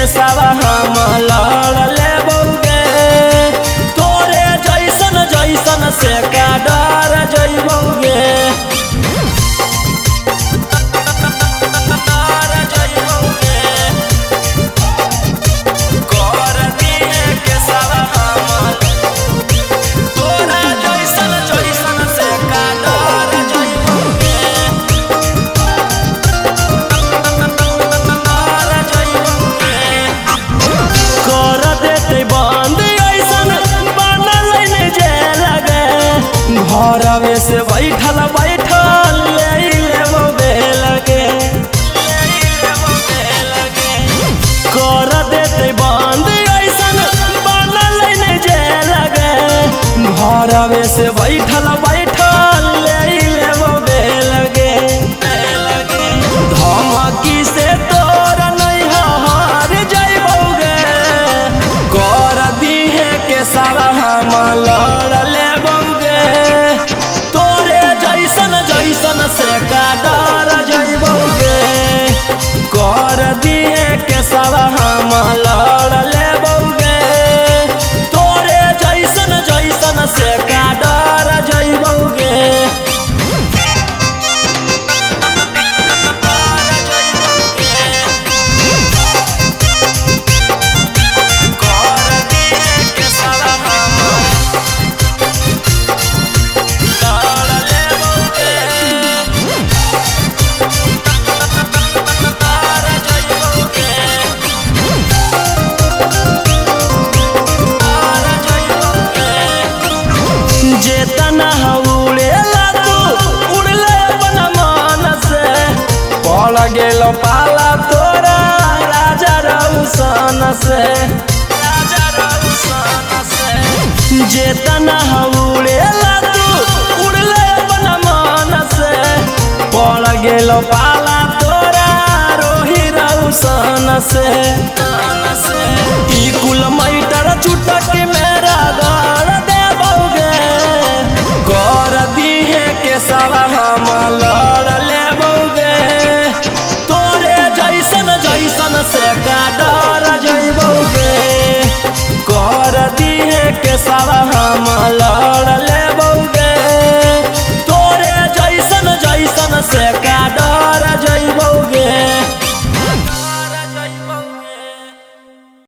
के सवा हम लड़ लेबोगे। तोरे जैसन जैसन से का डर जइबोगे। घरवे से बैठल बैठल ले लेबोगे लगे। कर देते बंद ऐसन बनल नहीं जे लगे। घरवे से बैठल बैठल ले लेबोगे लगे। धमकी से तोरा नहीं हार जइबोगे। कर दिहे के सारा हम लड़ लेबोगे। जैसन से का डर जइबोगे। कर दिए के सब हम लड़ लेबोगे। तोरे जैसन जैसन से का डर जइबोगे। जेतना उड़ेला तू उड़ले अपन मन से। पड़ गेल पाला तोरा राजा रउसन से। जेतना उड़ेला तू उड़ले अपन मन से। पड़ गेल पाला तोरा रोही रउसन से। ई कुल मैटर चुटक मेरा घर देबोगे। कर दिहे के सब हम लड़ लेबोगे। तोरे जैसन जैसन से का डर जइबोगे। कर दिहे के सब